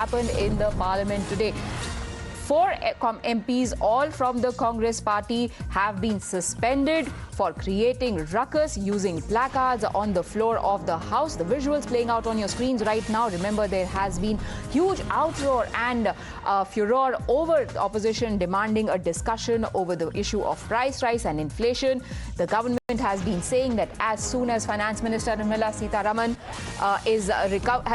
happened in the parliament today. 4 MPs, all from the Congress party, have been suspended for creating ruckus using placards on the floor of the House. The visuals playing out on your screens right now. Remember, there has been huge outroar and furor over the opposition demanding a discussion over the issue of price rise and inflation. The government has been saying that as soon as Finance Minister Ramya Sitaraman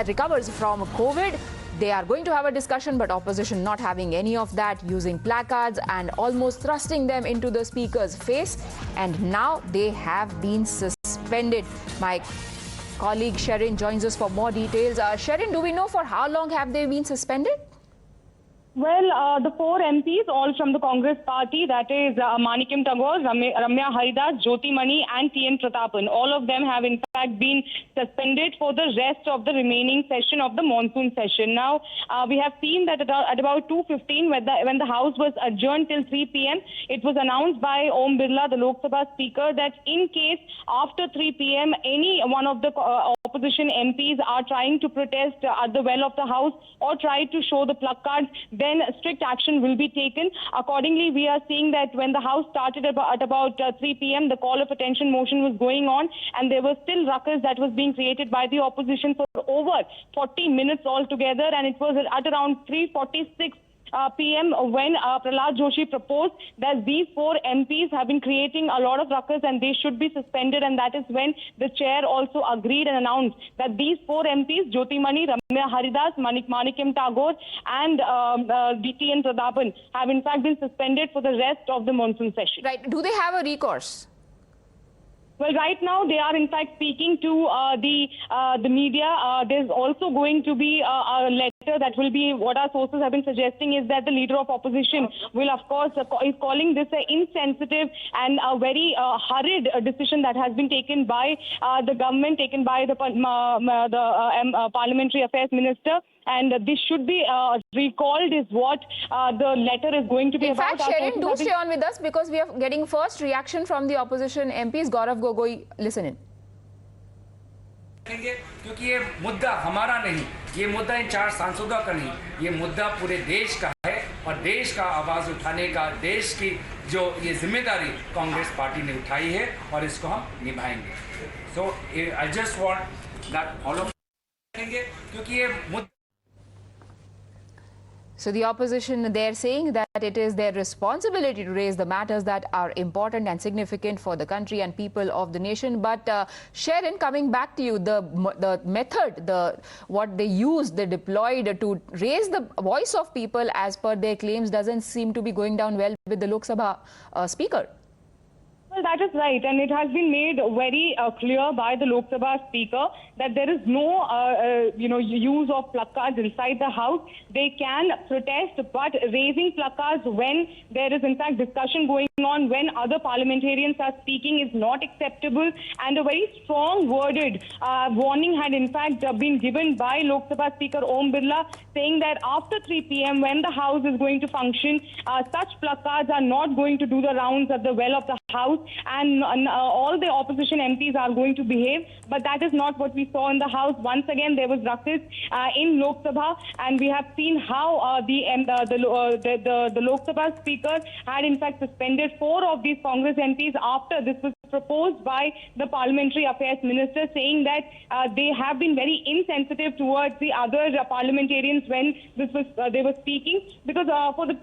recovers from COVID, they are going to have a discussion, but opposition not having any of that, using placards and almost thrusting them into the speaker's face. And now they have been suspended. My colleague Sherin joins us for more details. Sherin, do we know for how long have they been suspended? Well, the 4 MPs, all from the Congress party, that is Manickam Tagore, Ramya Haridas, Jothimani and Prathapan. All of them have in fact been suspended for the rest of the remaining session of the monsoon session. Now, we have seen that at about 2:15, when the House was adjourned till 3 p.m., it was announced by Om Birla, the Lok Sabha Speaker, that in case after 3 p.m. any one of the opposition MPs are trying to protest at the well of the House or try to show the placards, then strict action will be taken. Accordingly, we are seeing that when the House started at about 3 p.m., the call of attention motion was going on, and there was still ruckus that was being created by the opposition for over 40 minutes altogether, and it was at around 3:46 p.m. when Prahlad Joshi proposed that these 4 MPs have been creating a lot of ruckus and they should be suspended, and that is when the chair also agreed and announced that these 4 MPs, Jothimani, Ramya Haridas, Manickam Tagore and Prathapan, have in fact been suspended for the rest of the monsoon session. Right. Do they have a recourse? Well, right now they are in fact speaking to the media. There's also going to be a letter that will be, what our sources have been suggesting is that the leader of opposition will, of course, is calling this an insensitive and a very hurried decision that has been taken by the government, taken by the parliamentary affairs minister. And this should be recalled is what the letter is going to be about. In fact, Sherin, do stay on with us because we are getting first reaction from the opposition MPs. Gaurav Gogoi, listen in. क्योंकि ये मुद्दा हमारा नहीं, ये मुद्दा इन 4 सांसदों का नहीं, ये मुद्दा पूरे देश का है और देश का आवाज उठाने का, देश की जो ये जिम्मेदारी कांग्रेस पार्टी ने उठाई है और इसको हम निभाएंगे. So I just want that all of क्योंकि ये मुद्दा. So the opposition, they're saying that it is their responsibility to raise the matters that are important and significant for the country and people of the nation. But Sherin, coming back to you, the method, what they used, they deployed to raise the voice of people as per their claims doesn't seem to be going down well with the Lok Sabha speaker. Well, that is right, and it has been made very clear by the Lok Sabha Speaker that there is no, use of placards inside the House. They can protest, but raising placards when there is in fact discussion going on, when other parliamentarians are speaking, is not acceptable. And a very strong worded warning had in fact been given by Lok Sabha Speaker Om Birla, saying that after 3 p.m. when the House is going to function, such placards are not going to do the rounds at the well of the House, and all the opposition MPs are going to behave. But that is not what we saw in the House. Once again, there was ruckus in Lok Sabha, and we have seen how the Lok Sabha Speaker had in fact suspended 4 of these Congress MPs after this was proposed by the Parliamentary Affairs Minister, saying that they have been very insensitive towards the other parliamentarians when they were speaking, because for the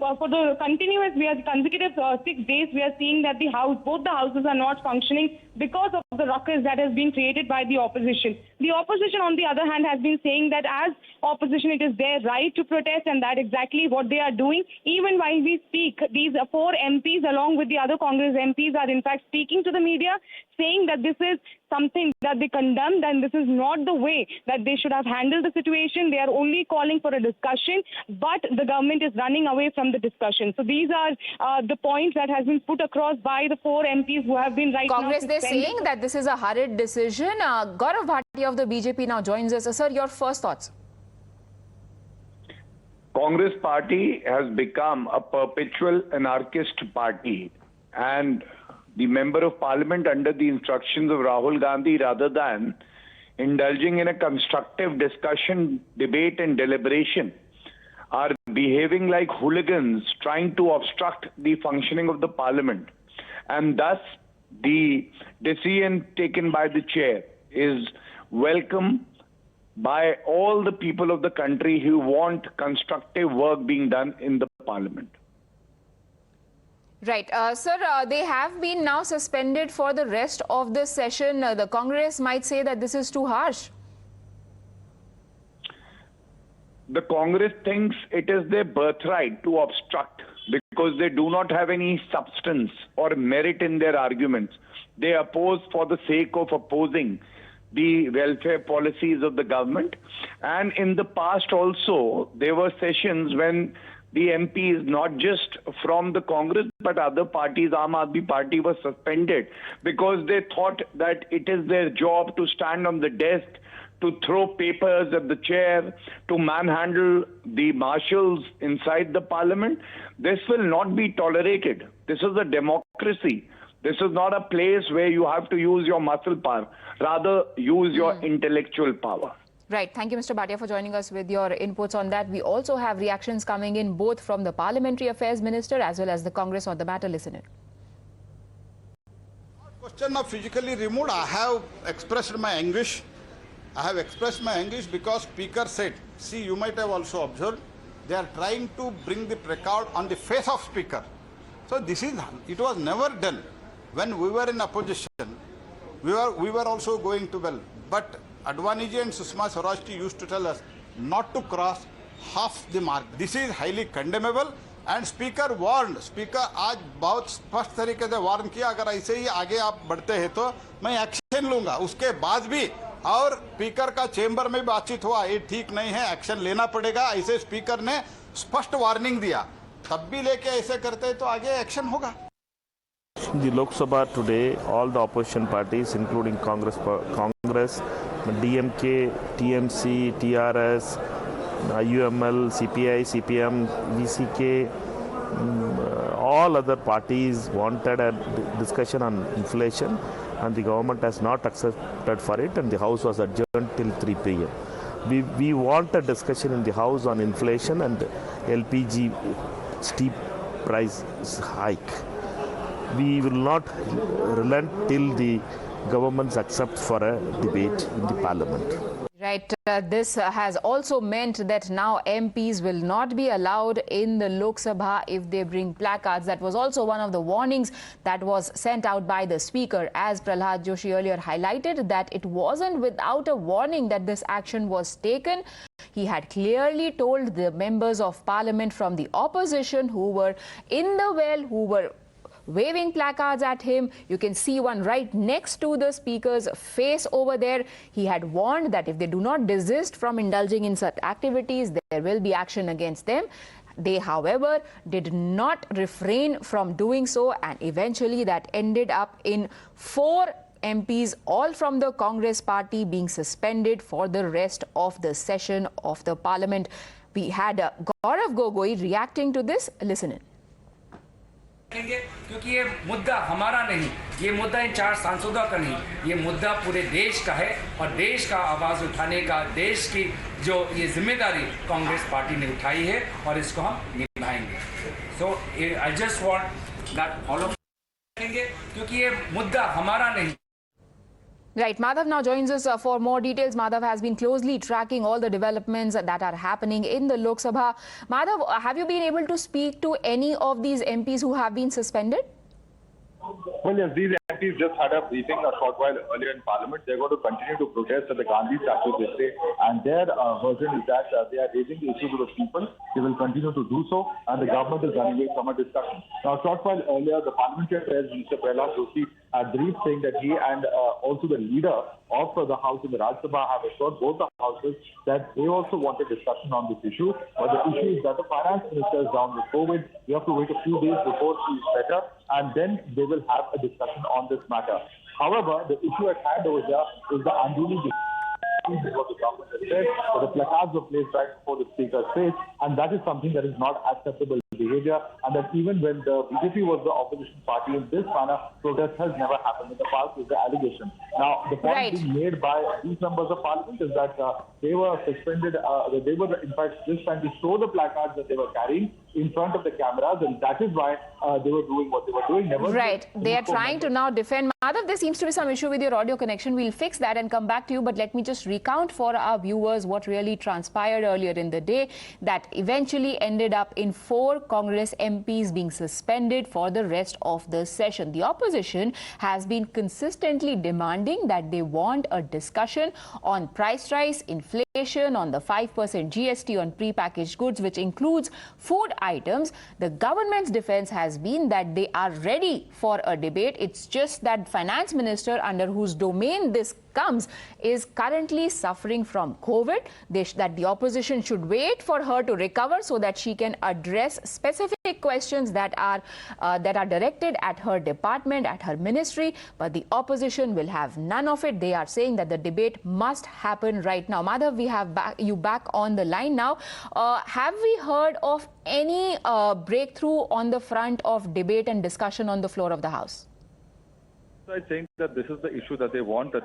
consecutive 6 days we are seeing that both the houses are not functioning because of the ruckus that has been created by the opposition. The opposition, on the other hand, has been saying that as opposition, it is their right to protest, and that exactly what they are doing. Even while we speak, these 4 MPs along with the other Congress MPs are in fact speaking to the media, saying that this is something that they condemned and this is not the way that they should have handled the situation. They are only calling for a discussion, but the government is running away from the discussion. So these are the points that has been put across by the 4 MPs who have been Congress, they're saying that this is a hurried decision. Gaurav Bhatia of the BJP now joins us. Sir, your first thoughts. Congress party has become a perpetual anarchist party, and the member of parliament, under the instructions of Rahul Gandhi, rather than indulging in a constructive discussion, debate and deliberation, are behaving like hooligans trying to obstruct the functioning of the parliament. And thus, the decision taken by the chair is welcome by all the people of the country who want constructive work being done in the parliament. Right. Sir, they have been now suspended for the rest of the session. The Congress might say that this is too harsh. The Congress thinks it is their birthright to obstruct because they do not have any substance or merit in their arguments. They oppose for the sake of opposing the welfare policies of the government. And in the past also, there were sessions when the MPs, not just from the Congress, but other parties, Aam Aadmi Party, was suspended because they thought that it is their job to stand on the desk, to throw papers at the chair, to manhandle the marshals inside the parliament. This will not be tolerated. This is a democracy. This is not a place where you have to use your muscle power. Rather, use your intellectual power. Right. Thank you, Mr. Bhatia, for joining us with your inputs on that. We also have reactions coming in both from the Parliamentary Affairs Minister as well as the Congress on the matter. Listen in. Question of physically removed, I have expressed my anguish. I have expressed my anguish because Speaker said, see, you might have also observed, they are trying to bring the placard on the face of Speaker. So it was never done. When we were in opposition, we were also going to well. But Advaniji and Sushma Swaraj used to tell us not to cross half the mark. This is highly condemnable. And Speaker warned. Speaker आज बहुत स्पष्ट तरीके से warn किया, अगर ऐसे ही आगे आप बढ़ते हैं तो मैं एक्शन लूंगा. उसके बाद भी और स्पीकर का चेंबर में बातचीत हुआ, ये ठीक नहीं है, एक्शन लेना पड़ेगा, ऐसे स्पीकर ने स्पष्ट वार्निंग दिया. तब भी लेके ऐसे करते हैं तो आगे एक्शन होगा. The Lok Sabha today, all the opposition parties, including Congress, DMK, TMC, TRS, UML, CPI, CPM, VCK, all other parties wanted a discussion on inflation, and the government has not accepted for it, and the House was adjourned till 3 p.m. We want a discussion in the House on inflation and LPG steep price hike. We will not relent till the government accepts for a debate in the parliament. Right. This has also meant that now MPs will not be allowed in the Lok Sabha if they bring placards. That was also one of the warnings that was sent out by the Speaker, as Prahlad Joshi earlier highlighted, that it wasn't without a warning that this action was taken. He had clearly told the members of parliament from the opposition who were in the well, who were waving placards at him. You can see one right next to the Speaker's face over there. He had warned that if they do not desist from indulging in such activities, there will be action against them. They, however, did not refrain from doing so, and eventually that ended up in 4 MPs, all from the Congress party, being suspended for the rest of the session of the parliament. We had Gaurav Gogoi reacting to this. Listen in. क्योंकि ये मुद्दा हमारा नहीं, ये मुद्दा इन 4 सांसदों का नहीं, ये मुद्दा पूरे देश का है और देश का आवाज़ उठाने का, देश की जो ये जिम्मेदारी कांग्रेस पार्टी ने उठाई है और इसको हम निभाएंगे. So I just want that all of क्योंकि ये मुद्दा हमारा नहीं. Right. Madhav now joins us for more details. Madhav has been closely tracking all the developments that are happening in the Lok Sabha. Madhav, have you been able to speak to any of these MPs who have been suspended? Well, yes, these MPs just had a briefing a short while earlier in Parliament. They're going to continue to protest at the Gandhi statue this day, and their version is that they are raising the issue to the people. They will continue to do so, and the government is running away from a discussion. Now, a short while earlier, the Parliamentary Affairs Minister Prahlad Joshi had briefed saying that he and also the leader of the House in the Raj Sabha have assured both the houses that they also want a discussion on this issue. But the issue is that the finance minister is down with COVID. We have to wait a few days before he is better, and then they will have a discussion on this matter. However, the issue at hand over here is the unduly what the government has said, that the placards were placed right before the Speaker's face, and that is something that is not acceptable. behavior, and that even when the BJP was the opposition party in this manner, protest has never happened in the past, is the allegation. Now, the point being made by these members of parliament is that they were suspended, they were in fact just trying to show the placards that they were carrying in front of the cameras, and that is why they were doing what they were doing. They are trying to now defend. Madhav, there seems to be some issue with your audio connection. We'll fix that and come back to you, but let me just recount for our viewers what really transpired earlier in the day that eventually ended up in 4 Congress MPs being suspended for the rest of the session. The opposition has been consistently demanding that they want a discussion on price rise, inflation, on the 5% GST on prepackaged goods, which includes food items. The government's defense has been that they are ready for a debate. It's just that finance minister, under whose domain this comes, is currently suffering from COVID. That the opposition should wait for her to recover so that she can address specific questions that are directed at her department, at her ministry. But the opposition will have none of it. They are saying that the debate must happen right now. Madhav, we have you back on the line now. Have we heard of any breakthrough on the front of debate and discussion on the floor of the House? I think that this is the issue that they want a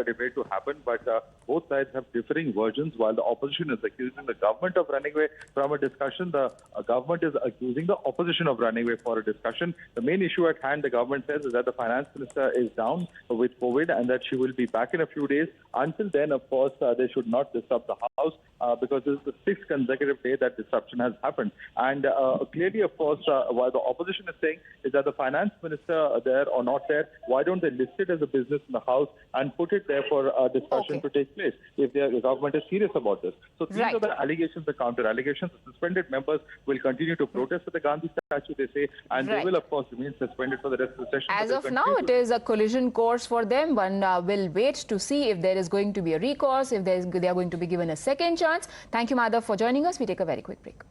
debate to happen, but both sides have differing versions. While the opposition is accusing the government of running away from a discussion, the government is accusing the opposition of running away for a discussion. The main issue at hand, the government says, is that the finance minister is down with COVID and that she will be back in a few days. Until then, of course, they should not disrupt the House because this is the 6th consecutive day that disruption has happened. And clearly, of course, while the opposition is saying is that the finance minister there or not there, why don't they list it as a business in the House and put it there for a discussion to take place if the government is serious about this? So these are the allegations, the counter allegations. The suspended members will continue to protest at the Gandhi statue, they say, and they will, of course, remain suspended for the rest of the session. As of now, it is a collision course for them. One will wait to see if there is going to be a recourse, if they are going to be given a second chance. Thank you, Madhav, for joining us. We take a very quick break.